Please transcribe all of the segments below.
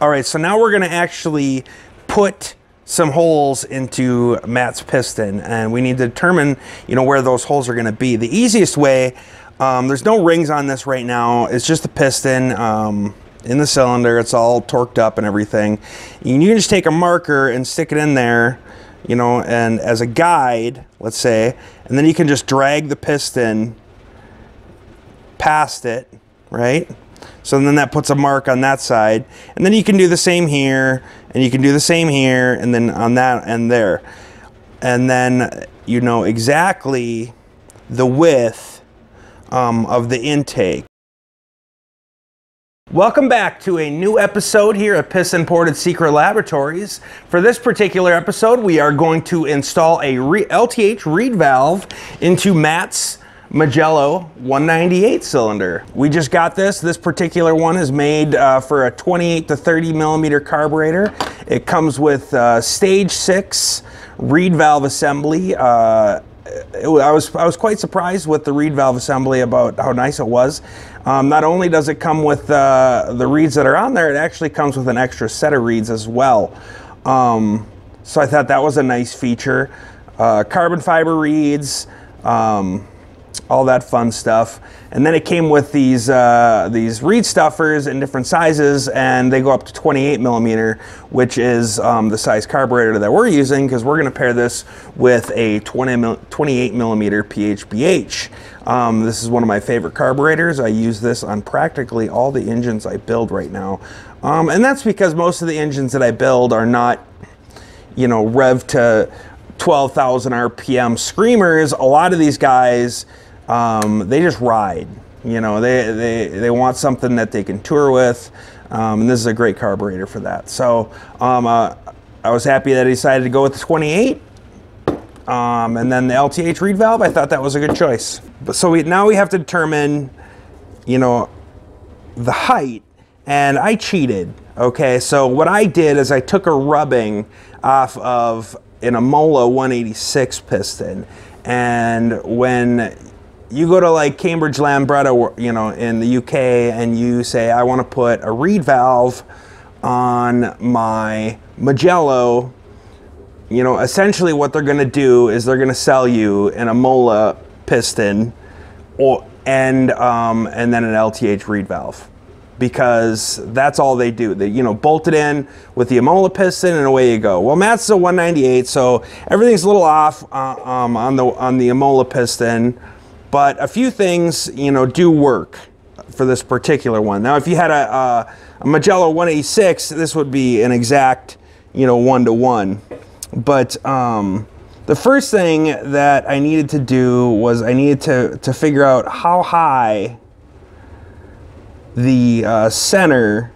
All right, so now we're gonna actually put some holes into Matt's piston, and we need to determine, you know, where those holes are gonna be. The easiest way, there's no rings on this right now, it's just a piston in the cylinder. It's all torqued up and everything. You can just take a marker and stick it in there, you know, and as a guide, let's say, and then you can just drag the piston past it, right? So then that puts a mark on that side, and then you can do the same here, and you can do the same here, and then on that and there. And then you know exactly the width of the intake. Welcome back to a new episode here at Piston Ported Secret Laboratories. For this particular episode, we are going to install a LTH reed valve into Matt's Mugello 198 cylinder. We just got this. This particular one is made for a 28 to 30 millimeter carburetor. It comes with stage 6 reed valve assembly. I was quite surprised with the reed valve assembly about how nice it was. Not only does it come with the reeds that are on there, it actually comes with an extra set of reeds as well. So I thought that was a nice feature. Carbon fiber reeds, all that fun stuff. And then it came with these reed stuffers in different sizes, and they go up to 28 millimeter, which is the size carburetor that we're using, because we're going to pair this with a 28 millimeter PHBH. This is one of my favorite carburetors. I use this on practically all the engines I build right now. And that's because most of the engines that I build are not, you know, rev to 12,000 RPM screamers. A lot of these guys, they just ride, you know, they want something that they can tour with, and this is a great carburetor for that. So I was happy that I decided to go with the 28, and then the LTH reed valve. I thought that was a good choice. But so now we have to determine, you know, the height, and I cheated. Okay, so what I did is I took a rubbing off of an Mugello 186 piston, and when you go to like Cambridge Lambretta, you know, in the UK, and you say, I want to put a reed valve on my Mugello, you know, essentially what they're going to do is they're going to sell you an Mugello piston and then an LTH reed valve, because that's all they do. They, you know, bolt it in with the Mugello piston and away you go. Well, Matt's a 198, so everything's a little off on the Mugello piston. But a few things, you know, do work for this particular one. Now, if you had a Mugello 186, this would be an exact, you know, 1-to-1. But the first thing that I needed to do was I needed to figure out how high the center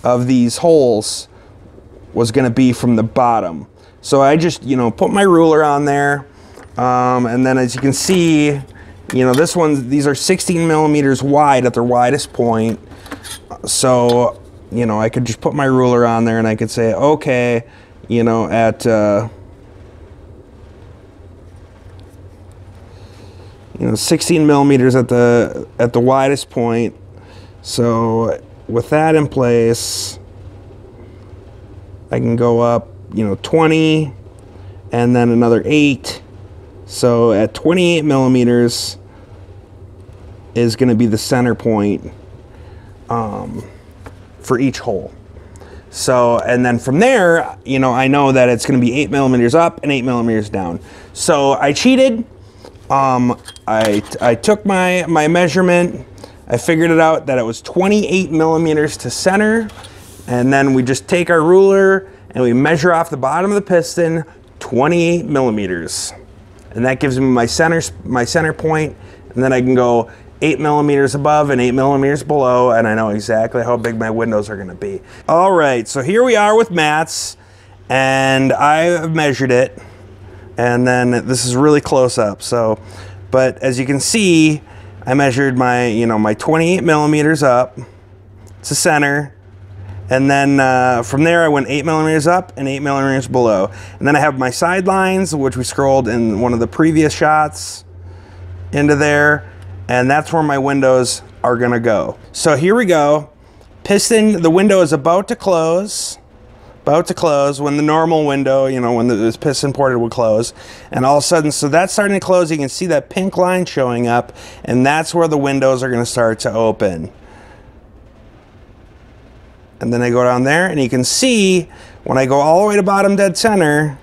of these holes was going to be from the bottom. So I just, you know, put my ruler on there, and then as you can see, you know, these are 16 millimeters wide at their widest point. So, you know, I could just put my ruler on there and I could say, okay, you know, at, you know, 16 millimeters at the widest point. So with that in place, I can go up, you know, 20 and then another 8. So at 28 millimeters is going to be the center point for each hole. So, and then from there, you know, I know that it's going to be 8 millimeters up and 8 millimeters down. So I cheated. I took my measurement. I figured it out that it was 28 millimeters to center. And then we just take our ruler and we measure off the bottom of the piston 28 millimeters. And that gives me my center point, and then I can go 8 millimeters above and 8 millimeters below, and I know exactly how big my windows are going to be. All right, so here we are with Matt's, and I have measured it, and then this is really close up. So, but as you can see, I measured my, you know, my 28 millimeters up to center. And then from there, I went 8 millimeters up and 8 millimeters below. And then I have my sidelines, which we scrolled in one of the previous shots, into there. And that's where my windows are gonna go. So here we go. piston, the window is about to close. About to close when the normal window, you know, when this piston ported would close. And all of a sudden, so that's starting to close. You can see that pink line showing up, and that's where the windows are going to start to open. And then I go down there, and you can see when I go all the way to bottom dead center,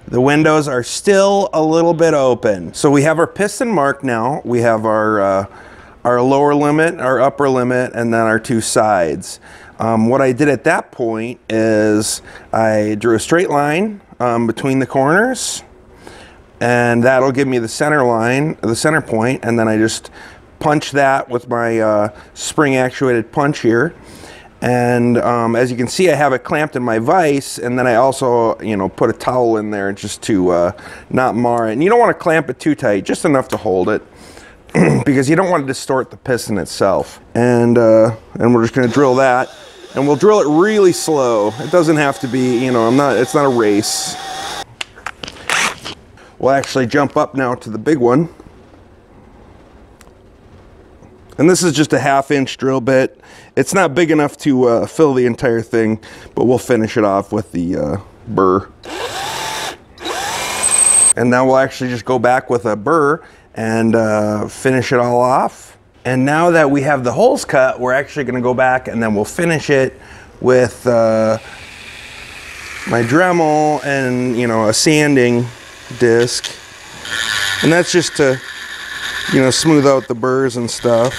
the windows are still a little bit open. So we have our piston marked now. We have our lower limit, our upper limit, and then our two sides. What I did at that point is I drew a straight line between the corners, and that'll give me the center line, the center point, and then I just punch that with my spring actuated punch here. And as you can see, I have it clamped in my vise, and then I also, you know, put a towel in there just to not mar it. And you don't want to clamp it too tight, just enough to hold it, because you don't want to distort the piston itself. And we're just going to drill that. And we'll drill it really slow. It doesn't have to be, you know, it's not a race. We'll actually jump up now to the big one. And this is just a 1/2 inch drill bit. It's not big enough to fill the entire thing, but we'll finish it off with the burr. And now we'll actually just go back with a burr and finish it all off. And now that we have the holes cut, we're actually going to go back and then we'll finish it with my Dremel and, you know, a sanding disc. And that's just to, you know, smooth out the burrs and stuff.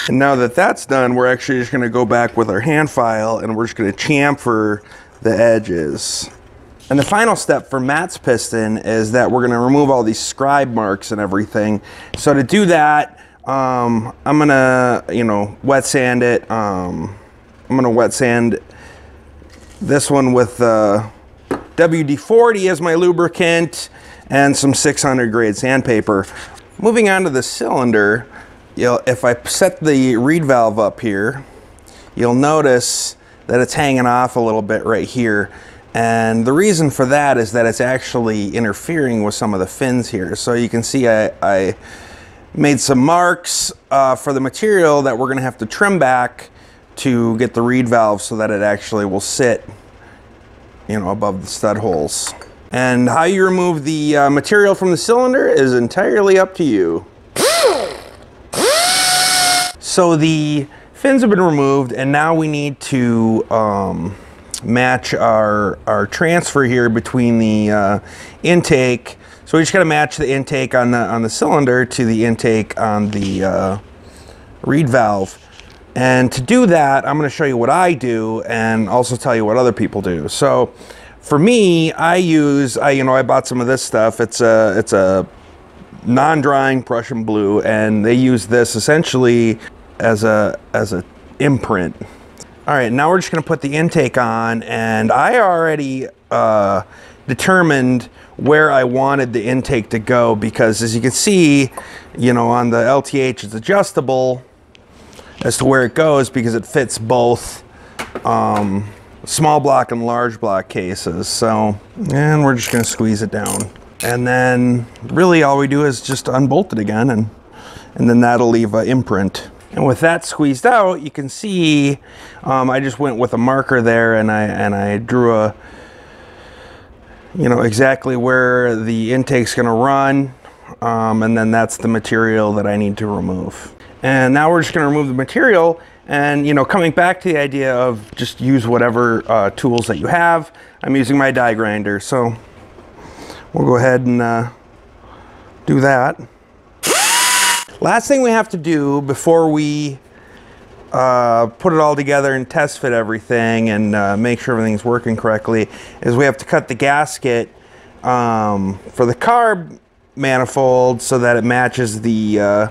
And now that that's done, we're actually just going to go back with our hand file and we're just going to chamfer the edges. And the final step for Matt's piston is that we're going to remove all these scribe marks and everything. So to do that, I'm gonna, you know, wet sand it. I'm gonna wet sand this one with WD-40 as my lubricant and some 600 grade sandpaper. Moving on to the cylinder, if I set the reed valve up here, you'll notice that it's hanging off a little bit right here. And the reason for that is that it's actually interfering with some of the fins here. So you can see I made some marks for the material that we're going to have to trim back to get the reed valve so that it actually will sit, you know, above the stud holes. And how you remove the material from the cylinder is entirely up to you. So the fins have been removed, and now we need to match our transfer here between the intake. So we just got to match the intake on the cylinder to the intake on the reed valve. And to do that, I'm going to show you what I do and also tell you what other people do. So for me, I bought some of this stuff. It's a non-drying Prussian blue, and they use this essentially as a imprint. All right, now we're just going to put the intake on, and I already determined where I wanted the intake to go, because as you can see, you know, on the LTH it's adjustable as to where it goes because it fits both small block and large block cases. So, and we're just going to squeeze it down, and then really all we do is just unbolt it again, and then that'll leave an imprint. And with that squeezed out, you can see I just went with a marker there, and I drew a, you know, exactly where the intake's going to run, and then that's the material that I need to remove. And now we're just going to remove the material, and, you know, coming back to the idea of just use whatever tools that you have. I'm using my die grinder, so we'll go ahead and do that. Last thing we have to do before we put it all together and test fit everything and make sure everything's working correctly is we have to cut the gasket for the carb manifold so that it matches the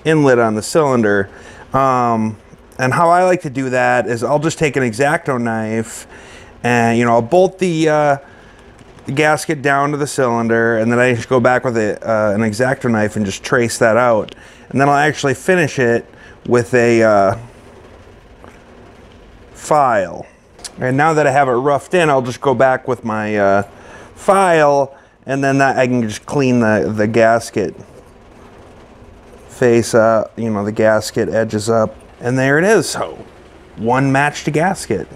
inlet on the cylinder. And how I like to do that is I'll just take an X-Acto knife and, you know, I'll bolt the gasket down to the cylinder, and then I just go back with an X-Acto knife and just trace that out. And then I'll actually finish it with a file. And now that I have it roughed in, I'll just go back with my file, and then I can just clean the gasket face up, you know, the gasket edges up, and there it is. So one matched gasket.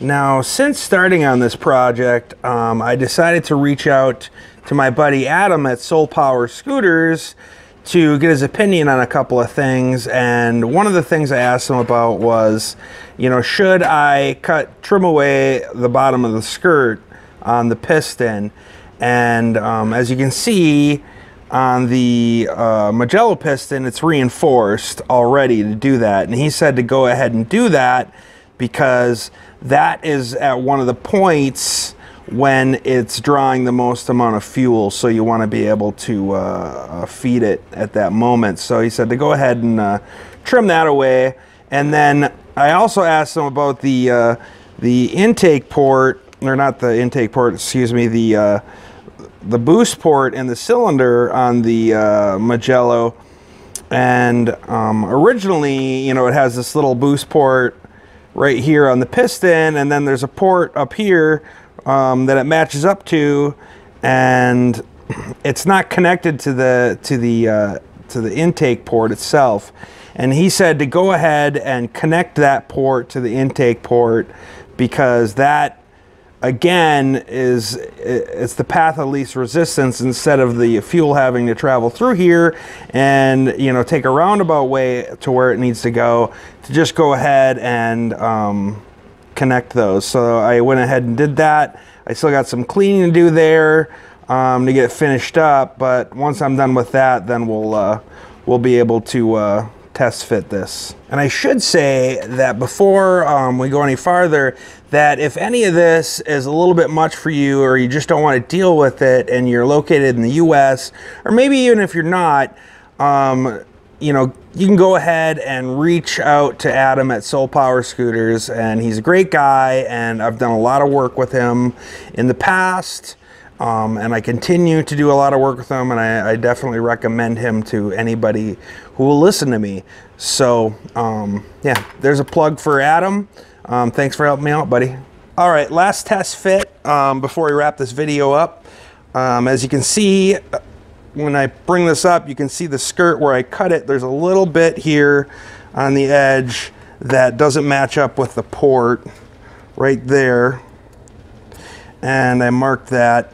Now, since starting on this project, I decided to reach out to my buddy Adam at Soul Power Scooters to get his opinion on a couple of things. And one of the things I asked him about was, you know, should I trim away the bottom of the skirt on the piston? And as you can see on the Mugello piston, it's reinforced already to do that. And he said to go ahead and do that because that is at one of the points when it's drawing the most amount of fuel, so you want to be able to feed it at that moment. So he said to go ahead and trim that away. And then I also asked him about the intake port, or not the intake port, excuse me, the boost port and the cylinder on the Mugello. And originally, you know, it has this little boost port right here on the piston, and then there's a port up here that it matches up to, and it's not connected to the intake port itself. And he said to go ahead and connect that port to the intake port, because that again it's the path of least resistance. Instead of the fuel having to travel through here and, you know, take a roundabout way to where it needs to go, to just go ahead and connect those. So I went ahead and did that. I still got some cleaning to do there to get it finished up, but once I'm done with that, then we'll be able to test fit this. And I should say that before we go any farther, that if any of this is a little bit much for you, or you just don't want to deal with it, and you're located in the US, or maybe even if you're not, you know, you can go ahead and reach out to Adam at Soul Power Scooters, and he's a great guy, and I've done a lot of work with him in the past, and I continue to do a lot of work with him, and I definitely recommend him to anybody who will listen to me. So yeah, there's a plug for Adam. Thanks for helping me out, buddy. All right, last test fit before we wrap this video up. As you can see, when I bring this up, you can see the skirt where I cut it. There's a little bit here on the edge that doesn't match up with the port right there. And I marked that.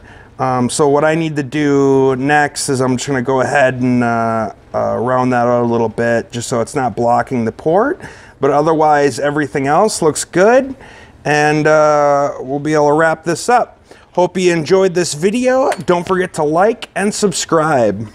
So what I need to do next is I'm just gonna go ahead and round that out a little bit, just so it's not blocking the port. But otherwise, everything else looks good. And we'll be able to wrap this up. Hope you enjoyed this video. Don't forget to like and subscribe.